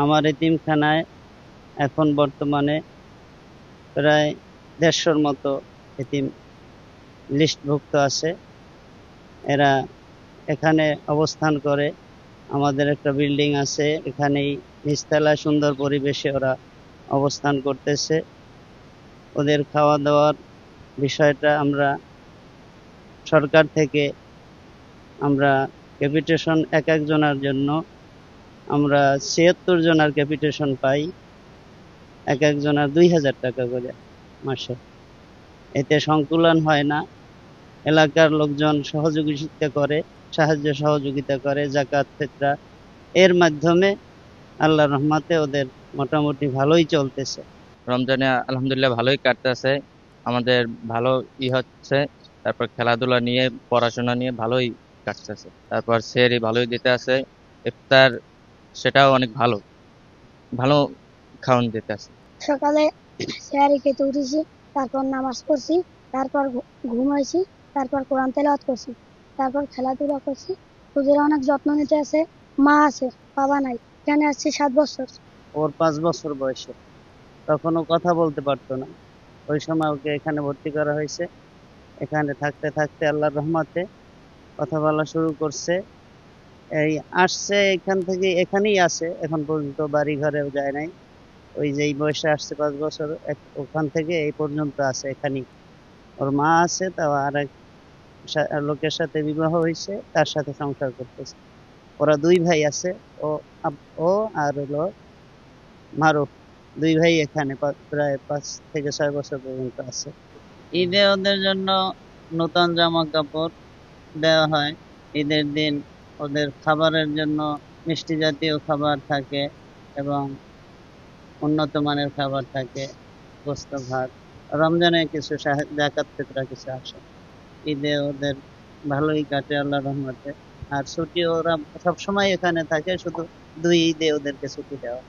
আমার এতিমখানায় এখন বর্তমানে প্রায় ১৫০র মতো এতিম লিস্টভুক্ত আছে। এরা এখানে অবস্থান করে। আমাদের একটা বিল্ডিং আছে, এখানেই নিচতলায় সুন্দর পরিবেশে ওরা অবস্থান করতেছে। ওদের খাওয়া দাওয়ার বিষয়টা আমরা সরকার থেকে আমরা ক্যাপিটেশন এক একজনের জন্য আমরা ৭৬ জনের ক্যাপিটেশন পাই, এক একজনের ২,০০০ টাকা করে মাসে। এতে সংকুলান হয় না। এলাকার লোকজন সাহায্য সহযোগিতা করে জাকাত ফিতরা, এর মাধ্যমে আল্লাহর রহমতে ওদের মোটামুটি ভালোই চলতেছে। রমজানে আলহামদুলিল্লাহ ভালোই কাটতেছে আমাদের, ভালো হচ্ছে। তারপর খেলাধুলা নিয়ে, পড়াশোনা নিয়ে ভালোই কাটতেছে। তারপর সেহরি ভালোই দিতে আছে, ইফতার সেটাও অনেক ভালো ভালো খাওয়ান দিতে আছে। সকালে সেহারি খেতে উঠেছি, তারপর নামাজ পড়ছি, তারপর ঘুমাইছি, তারপর কোরআন তেলাওয়াত করছি, তারপর খেলাধুলা করছি। হুজুরা অনেক যত্ন নিতে আছে। মা আছে, বাবা নাই। এখানে আসছি 7 বছর। ওর 5 বছর বয়সে, তখনও কথা বলতে পারতো না। ওই সময় ওকে এখানে ভর্তি করা হয়েছে। এখানে থাকতে থাকতে আল্লাহর রহমতে কথা বলা শুরু করছে। এই আসছে এখান থেকে, এখানেই আছে এখন পর্যন্ত, বাড়ি ঘরেও যায় নাই। ওই যে এই বয়সে আসছে 5 বছর, ওখান থেকে এই পর্যন্ত আছে এখানেই। ওর মা আছে, তাও আর এক লোকের সাথে বিবাহ হয়েছে, তার সাথে সংসার করতেছে। ওরা 2 ভাই আছে, ও ও আর হলো মারুফ। 2 ভাই এখানে প্রায় 5 থেকে 6 বছর পর্যন্ত আছে। ঈদে ওদের জন্য নতুন জামা কাপড় দেওয়া হয়। ঈদের দিন ওদের খাবারের জন্য মিষ্টি জাতীয় খাবার থাকে এবং উন্নত মানের খাবার থাকে, গোস্ত ভাত। রমজানে কিছু জাকাত ফিতরা কিছু আসে। ঈদে ওদের ভালোই কাটে আল্লাহর রহমতে। আর ছুটি ওরা সবসময় এখানে থাকে, শুধু 2 ঈদে ওদেরকে ছুটি দেওয়া।